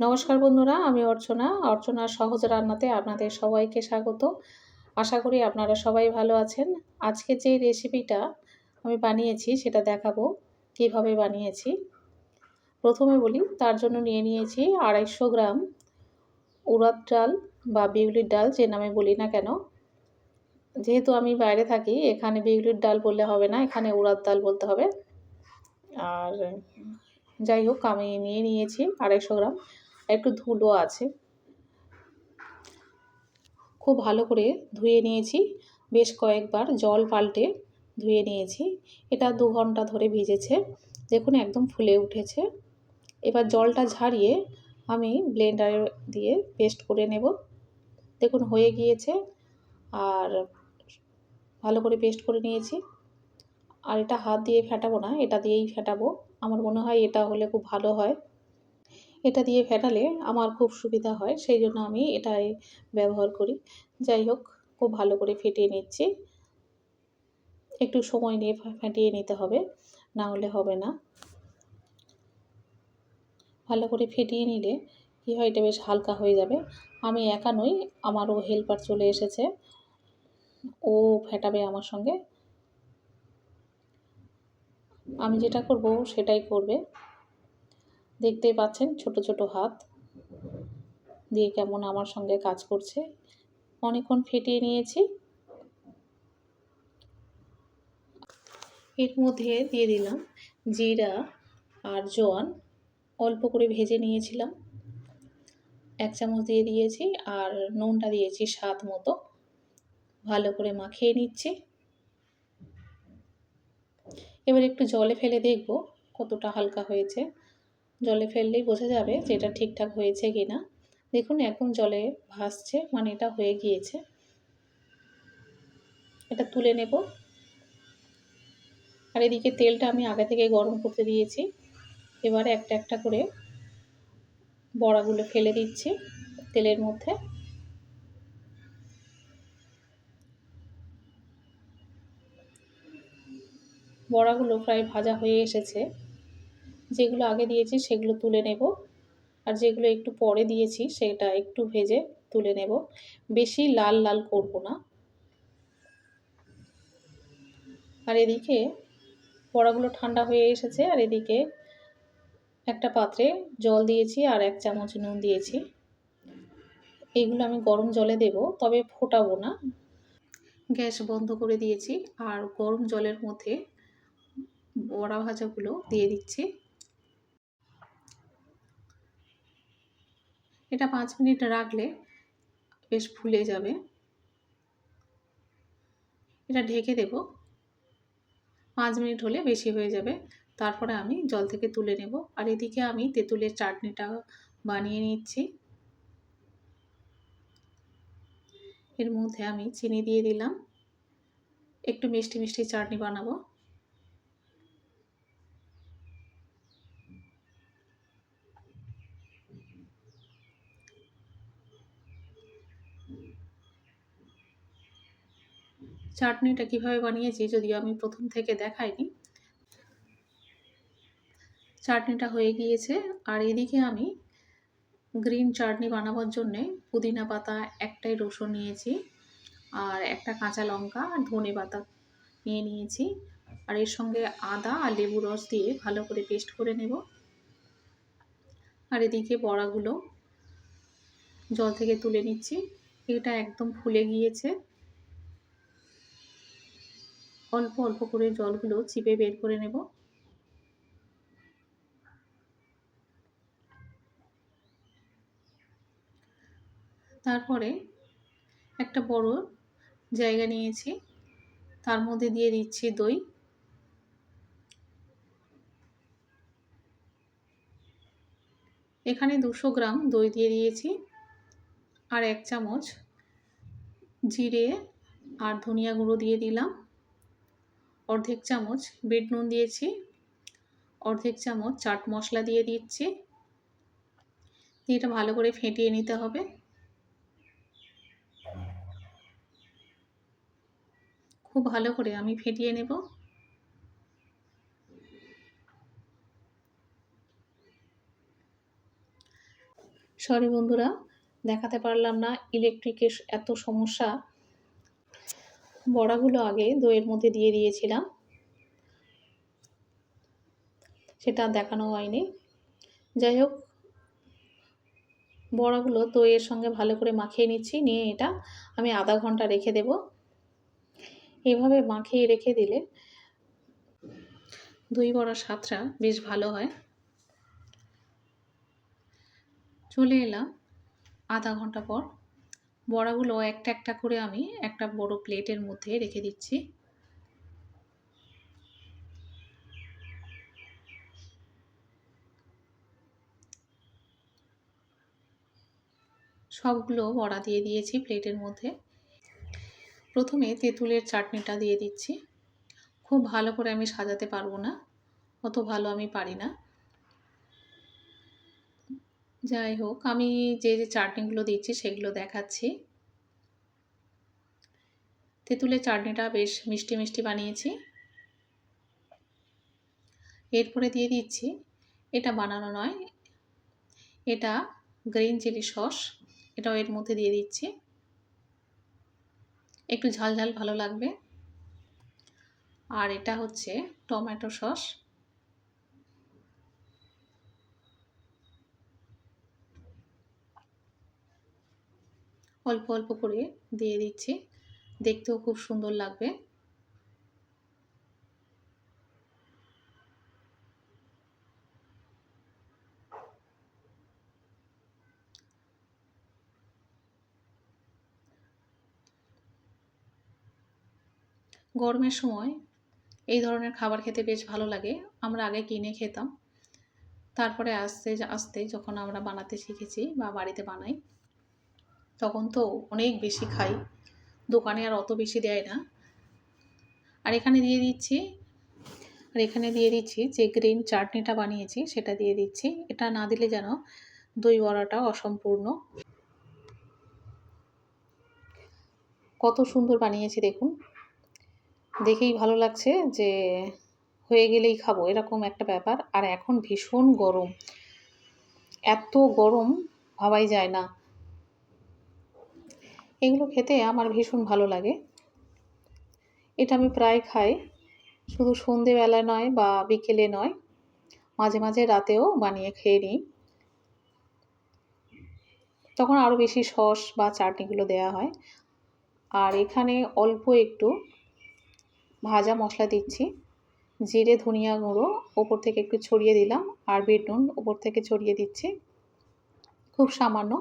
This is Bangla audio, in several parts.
নমস্কার বন্ধুরা, আমি অর্চনার সহজ রান্নাতে আপনাদের সবাইকে স্বাগত। আশা করি আপনারা সবাই ভালো আছেন। আজকে যে রেসিপিটা আমি বানিয়েছি সেটা দেখাবো কিভাবে বানিয়েছি। প্রথমে বলি, তার জন্য নিয়ে নিয়েছি 250 গ্রাম উড়দ ডাল বা বিউলির ডাল, যে নামে বলি না কেন। যেহেতু আমি বাইরে থাকি, এখানে বিউলির ডাল বললে হবে না, এখানে উড়দ ডাল বলতে হবে। আর যাই হোক, আমি নিয়ে নিয়েছি 250 গ্রাম। একটু ধুলো আছে। খুব ভালো করে ধুয়ে নিয়েছি, বেশ কয়েকবার জল পাল্টে ধুয়ে নিয়েছি। এটা 2 ঘন্টা ধরে ভিজেছে। দেখুন একদম ফুলে উঠেছে। এবার জলটা ঝারিয়ে আমি ব্লেন্ডারে দিয়ে পেস্ট করে নেব। দেখুন হয়ে গিয়েছে, আর ভালো করে পেস্ট করে নিয়েছি। আর এটা হাত দিয়ে ফেটাবো না, এটা দিয়েই ফেটাবো। আমার মনে হয় এটা হলে খুব ভালো হয়। এটা দিয়ে ফেটালে আমার খুব সুবিধা হয়, সেই জন্য আমি এটাই ব্যবহার করি। যাই হোক, খুব ভালো করে ফেটিয়ে নিচ্ছি। একটু সময় নিয়ে ফেটিয়ে নিতে হবে, না হলে হবে না। ভালো করে ফেটিয়ে নিলে কী হয়, এটা বেশ হালকা হয়ে যাবে। আমি একা নই, আমারও হেল্পার চলে এসেছে, ও ফেটাবে আমার সঙ্গে। আমি যেটা করব সেটাই করবে। দেখতেই পাচ্ছেন ছোট ছোট হাত দিয়ে কেমন আমার সঙ্গে কাজ করছে। অনেকক্ষণ ফেটিয়ে নিয়েছি। এর মধ্যে দিয়ে দিলাম জিরা আর জোয়ান, অল্প করে ভেজে নিয়েছিলাম, 1 চামচ দিয়ে দিয়েছি। আর নুনটা দিয়েছি স্বাদ মতো। ভালো করে মাখিয়ে নিচ্ছি। এবার একটু জলে ফেলে দেখব কতটা হালকা হয়েছে। জলে ফেললেই বোঝা যাবে যে এটা ঠিকঠাক হয়েছে কি না। দেখুন এখন জলে ভাসছে, মানে এটা হয়ে গিয়েছে। এটা তুলে নেব। আর এদিকে তেলটা আমি আগে থেকে গরম করতে দিয়েছি। এবার একটা একটা করে বড়াগুলো ফেলে দিচ্ছি তেলের মধ্যে। বড়াগুলো প্রায় ভাজা হয়ে এসেছে। যেগুলো আগে দিয়েছি সেগুলো তুলে নেব, আর যেগুলো একটু পরে দিয়েছি সেটা একটু ভেজে তুলে নেব। বেশি লাল লাল করব না। আর এদিকে বড়াগুলো ঠান্ডা হয়ে এসেছে। আর এদিকে একটা পাত্রে জল দিয়েছি আর 1 চামচ নুন দিয়েছি। এইগুলো আমি গরম জলে দেব, তবে ফোটাবো না। গ্যাস বন্ধ করে দিয়েছি আর গরম জলের মধ্যে বড়া ভাজাগুলো দিয়ে দিচ্ছি। এটা 5 মিনিট রাখলে বেশ ফুলে যাবে। এটা ঢেকে দেব। 5 মিনিট হলে বেশি হয়ে যাবে। তারপরে আমি জল থেকে তুলে নেব। আর এদিকে আমি তেঁতুলের চাটনিটা বানিয়ে নিচ্ছি। এর মধ্যে আমি চিনি দিয়ে দিলাম। একটু মিষ্টি মিষ্টি চাটনি বানাবো। চাটনিটা কিভাবে বানিয়েছি যদিও আমি প্রথম থেকে দেখাইনি। চাটনিটা হয়ে গিয়েছে। আর এদিকে আমি গ্রিন চাটনি বানাবার জন্যে পুদিনা পাতা, একটাই রসুন নিয়েছি, আর একটা কাঁচা লঙ্কা আর ধনে পাতা নিয়ে নিয়েছি। আর এর সঙ্গে আদা আর লেবু রস দিয়ে ভালো করে পেস্ট করে নেব। আর এদিকে বড়াগুলো জল থেকে তুলে নিচ্ছি। এটা একদম ফুলে গিয়েছে। অল্প অল্প করে জলগুলো চিপে বের করে নেব। তারপরে একটা বড় জায়গা নিয়েছি, তার মধ্যে দিয়ে দিচ্ছি দই। এখানে 200 গ্রাম দই দিয়ে দিয়েছি। আর 1 চামচ জিরে আর ধনিয়া গুঁড়ো দিয়ে দিলাম। অর্ধেক চামচ বিট নুন দিয়েছি। অর্ধেক চামচ চাট মশলা দিয়ে দিচ্ছি। দিয়ে এটা ভালো করে ফেটিয়ে নিতে হবে। খুব ভালো করে আমি ফেটিয়ে নেব। সরি বন্ধুরা, দেখাতে পারলাম না, ইলেকট্রিকের এত সমস্যা। বড়াগুলো আগে দইয়ের মধ্যে দিয়ে দিয়েছিলাম, সেটা দেখানো হয়নি। যাই হোক, বড়াগুলো দইয়ের সঙ্গে ভালো করে মাখিয়ে নিচ্ছি, নিয়ে এটা আমি আধা ঘন্টা রেখে দেব। এভাবে মাখিয়ে রেখে দিলে দই বড়ার স্বাদটা বেশ ভালো হয়। চলে এলাম আধা ঘন্টা পর। বড়াগুলো একটা একটা করে আমি একটা বড় প্লেটের মধ্যে রেখে দিচ্ছি। সবগুলো বড়া দিয়ে দিয়েছি প্লেটের মধ্যে। প্রথমে তেঁতুলের চাটনিটা দিয়ে দিচ্ছি। খুব ভালো করে আমি সাজাতে পারবো না, অত ভালো আমি পারি না। যাই হোক, আমি যে চাটনিগুলো দিচ্ছি সেগুলো দেখাচ্ছি। তেঁতুলের চাটনিটা বেশ মিষ্টি মিষ্টি বানিয়েছি। এরপরে দিয়ে দিচ্ছি, এটা বানানো নয়, এটা গ্রিন চিলি সস, এটাও এর মধ্যে দিয়ে দিচ্ছি। একটু ঝাল ঝাল ভালো লাগবে। আর এটা হচ্ছে টমেটো সস। অল্প অল্প করে দিয়ে দিচ্ছি, দেখতেও খুব সুন্দর লাগবে। গরমের সময় এই ধরনের খাবার খেতে বেশ ভালো লাগে। আমরা আগে কিনে খেতাম, তারপরে আস্তে আস্তে যখন আমরা বানাতে শিখেছি বা বাড়িতে বানাই, তখন তো অনেক বেশি খাই, দোকানে আর অত বেশি দেয় না। আর এখানে দিয়ে দিচ্ছি যে গ্রিন চাটনিটা বানিয়েছি সেটা দিয়ে দিচ্ছি। এটা না দিলে যেন দই বড়াটা অসম্পূর্ণ। কত সুন্দর বানিয়েছি দেখুন, দেখেই ভালো লাগছে যে হয়ে গেলেই খাবো, এরকম একটা ব্যাপার। আর এখন ভীষণ গরম, এত গরম ভাবাই যায় না। এগুলো খেতে আমার ভীষণ ভালো লাগে। এটা আমি প্রায় খাই, শুধু সন্ধেবেলা নয় বা বিকেলে নয়, মাঝে মাঝে রাতেও বানিয়ে খেয়ে নিই। তখন আরও বেশি সস বা চাটনিগুলো দেওয়া হয়। আর এখানে অল্প একটু ভাজা মশলা দিচ্ছি, জিরে ধনিয়া গুঁড়ো ওপর থেকে একটু ছড়িয়ে দিলাম, আর বিট নুন ওপর থেকে ছড়িয়ে দিচ্ছি, খুব সামান্য।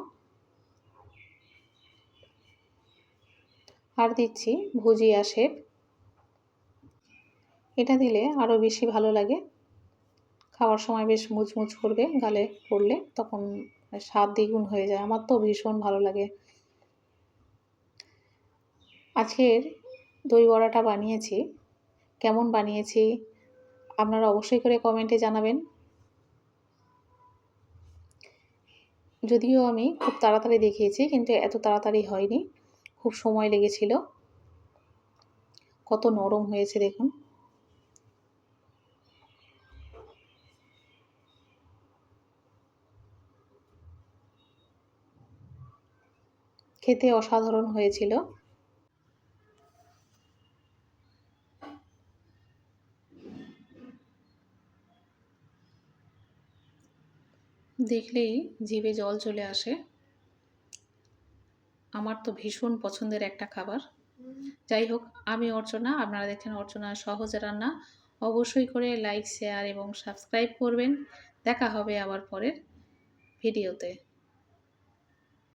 আর দিচ্ছি ভুজিয়া শেপ, এটা দিলে আরও বেশি ভালো লাগে। খাওয়ার সময় বেশ মুচমুচ করবে, গালে পড়লে তখন স্বাদ দ্বিগুণ হয়ে যায়। আমার তো ভীষণ ভালো লাগে। আজকের দই বড়াটা বানিয়েছি, কেমন বানিয়েছি আপনারা অবশ্যই করে কমেন্টে জানাবেন। যদিও আমি খুব তাড়াতাড়ি দেখিয়েছি, কিন্তু এত তাড়াতাড়ি হয়নি, খুব সময় লেগেছিল। কত নরম হয়েছে দেখুন। খেতে অসাধারণ হয়েছিল। দেখলেই জিভে জল চলে আসে। আমার তো ভীষণ পছন্দের একটা খাবার। যাই হোক, আমি অর্চনা, আপনারা দেখছেন অর্চনার সহজ রান্না। অবশ্যই করে লাইক, শেয়ার এবং সাবস্ক্রাইব করবেন। দেখা হবে আবার পরের ভিডিওতে।